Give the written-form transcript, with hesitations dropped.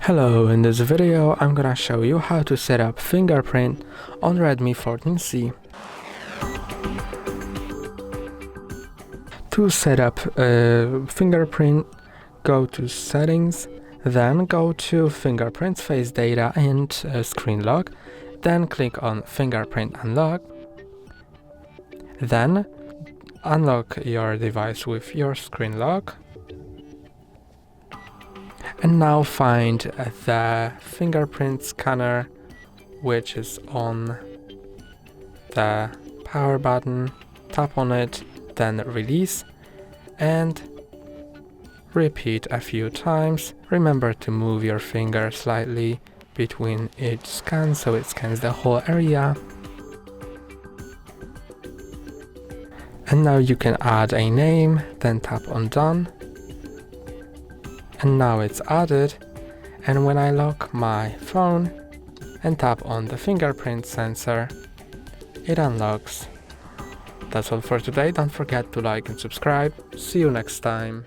Hello, in this video I'm gonna show you how to set up Fingerprint on Redmi 14C. To set up Fingerprint, go to Settings, then go to Fingerprint Face Data and Screen Lock, then click on Fingerprint Unlock, then unlock your device with your screen lock. And now find the fingerprint scanner, which is on the power button, tap on it, then release, and repeat a few times. Remember to move your finger slightly between each scan so it scans the whole area. And now you can add a name, then tap on Done. And now it's added, and when I lock my phone and tap on the fingerprint sensor, it unlocks. That's all for today. Don't forget to like and subscribe. See you next time.